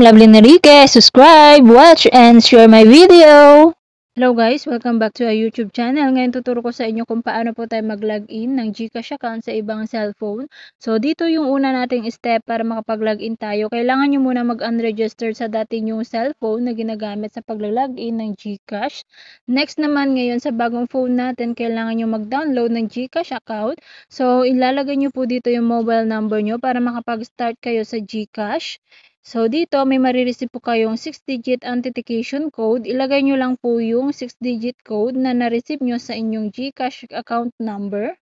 I'm Loveline Enrique. Subscribe, watch, and share my video. Hello guys! Welcome back to our YouTube channel. Ngayon tuturo ko sa inyo kung paano po tayo mag-login ng GCash account sa ibang cellphone. So dito yung una nating step para makapag-login tayo. Kailangan nyo muna mag-unregister sa dati nyong cellphone na ginagamit sa pag-login ng GCash. Next naman ngayon sa bagong phone natin, kailangan nyo mag-download ng GCash account. So ilalagay nyo po dito yung mobile number nyo para makapag-start kayo sa GCash. So, dito may marireceive po kayong 6-digit authentication code. Ilagay nyo lang po yung 6-digit code na na-receive nyo sa inyong GCash account number.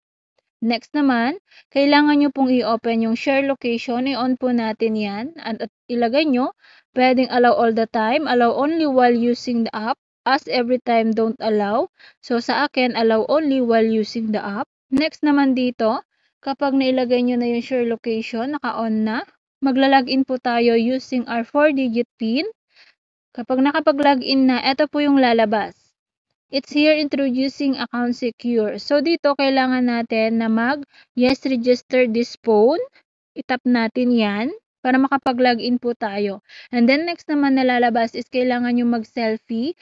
Next naman, kailangan nyo pong i-open yung share location. I-on po natin yan. At ilagay nyo, pwedeng allow all the time, allow only while using the app, ask every time, don't allow. So, sa akin, allow only while using the app. Next naman dito, kapag nailagay nyo na yung share location, naka-on na, magla-login po tayo using our 4-digit PIN. Kapag nakapag-login na, ito po yung lalabas. It's here introducing account secure. So, dito kailangan natin na yes, register this phone. I-tap natin yan para makapag-login po tayo. And then, next naman na lalabas is kailangan nyo mag-selfie.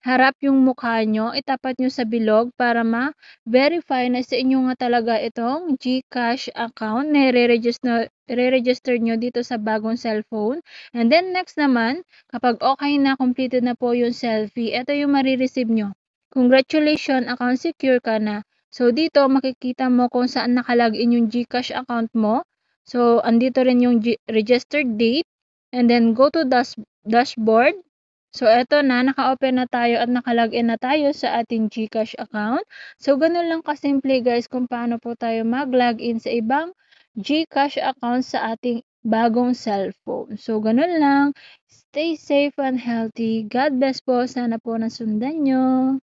Harap yung mukha nyo, itapat nyo sa bilog para ma-verify na sa inyo nga talaga itong GCash account na re-register nyo dito sa bagong cellphone. And then next naman, kapag okay na, completed na po yung selfie, ito yung marireceive nyo. Congratulations, account secure ka na. So dito makikita mo kung saan nakalagin yung GCash account mo. So andito rin yung registered date. And then go to dashboard. So, eto na, naka-open na tayo at naka-login na tayo sa ating GCash account. So, ganun lang kasimple guys kung paano po tayo mag-login sa ibang GCash account sa ating bagong cellphone. So, ganun lang. Stay safe and healthy. God bless po. Sana po nasundan nyo.